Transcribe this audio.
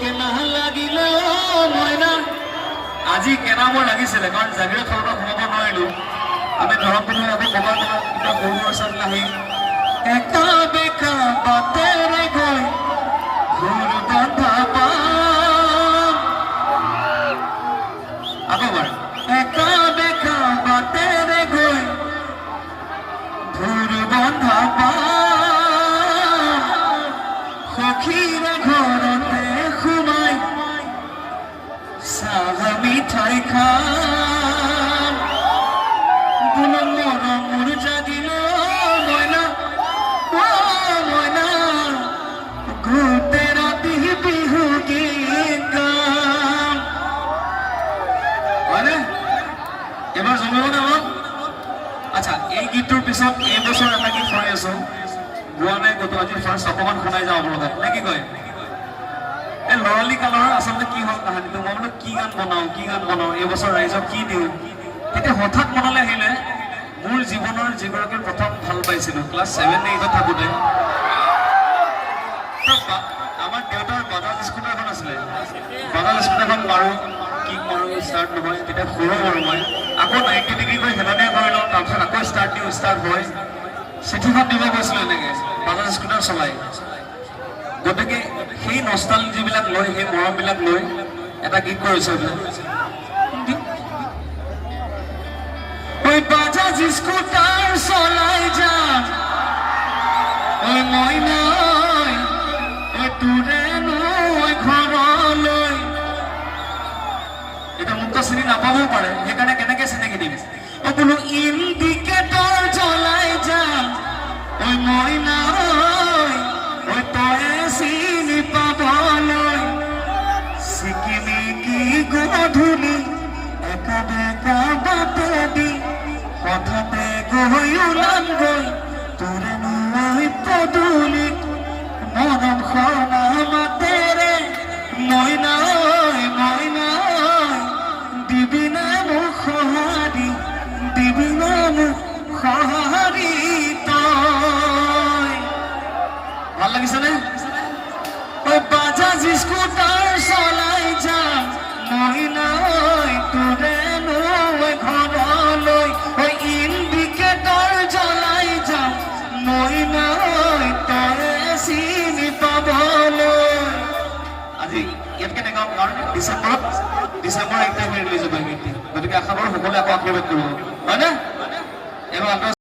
কেনা লাগিলে মইনা আজি কেনা মোৰ লাগিছিলে কাৰণ জাগিৰে থলটা সোমাব নোৱাৰিলো আমি ধৰক পিনে আকৌ ক'ৰবাত কিবা গৰু ওচৰত নাহি একা বেকা বাটেৰে গৈ ঘূৰ বন্ধা পাম আকৌবাৰ একা বেকা বাটেৰে গৈ ঘূৰ বন্ধা পাম সখীৰে ঘৰতে সোমাই চাহ মিঠাই খাম বোলো মৰমৰ জাগিল মইনা মইনা গোটেই ৰাতি বিহু গীত গাম হয়নে এবাৰ জনাবনে অলপ আচ্ছা এই গীতটোৰ পিছত এই বছৰ এটা গীত শুনি আছো গোৱা নাই গতো আজি ফাৰ্ষ্ট অকণমান শুনাই যাওঁ আপোনালোকক নে কি কয় এই লৰালি কালৰ আচলতে কি হ'ল কাহিনীটো মই বোলো কি গান বনাওঁ এই বছৰ ৰাইজক কি দিওঁ তেতিয়া হঠাৎ মনলৈ আহিলে মোৰ জীৱনৰ যিগৰাকীৰ প্ৰথম ভাল পাইছিলোঁ ক্লাছ 7-8ত থাকোঁতে আমাৰ দেউতাৰ বাজাজ স্কুটাৰ এখন আছিলে বাজাজ স্কুটাৰখন মাৰোঁ কিক মাৰোঁ ষ্টাৰ্ট নহয় তেতিয়া সৰু মাৰোঁ মই আকৌ 90 ডিগ্ৰী কৰি হেলনীয়া কৰি লওঁ তাৰপিছত আকৌ ষ্টাৰ্ট হয় চিঠিখন দিব গৈছিলোঁ এনেকৈ বাজাজ স্কুটাৰ চলাই গতিকে সেই নষ্টালজিবিলাক লৈ সেই মৰমবিলাক লৈ এটা গীত কৰিছোঁ ওই বাজাজ স্কুটাৰ চলাই যা ওই মইনা ওই তোৰে নই ঘৰলৈ এটা মুক্ত চিনি নাপাবও পাৰে সেইকাৰণে কেনেকে চিনাকি দিম ও বোলো ইণ্ডিকেটৰ জ্বলাই যা ওই মইনা ওই তয়ে চিনি পাবলৈ চিকিমিকি গধূলি একা বেকা বাটেদি হঠাতে গৈ ওলামগৈ তোৰে নৈ পদূলিত মৰম সনা মাতেৰে মইনা দিবিনা মোক সঁহাৰি দিবিনা মোক সঁহাৰি তই ভাল লাগিছেনে ঐ বাজাজ স্কুটাৰ চলাই যা মইনা তোৰে নৈ ঘৰলৈ ওই ইণ্ডিকেটৰ জ্বলাই যাম মইনা তয়ে চিনি পাবলৈ আজি ইয়াতকে নেগাওঁ কাৰণ ডিচেম্বৰ 1 তাৰিখে ৰিলিজ হ'ব গতিকে আশা কৰোঁ সকলোৱে আকৌ আশীৰ্বাদ কৰিব হয়নে এবাৰ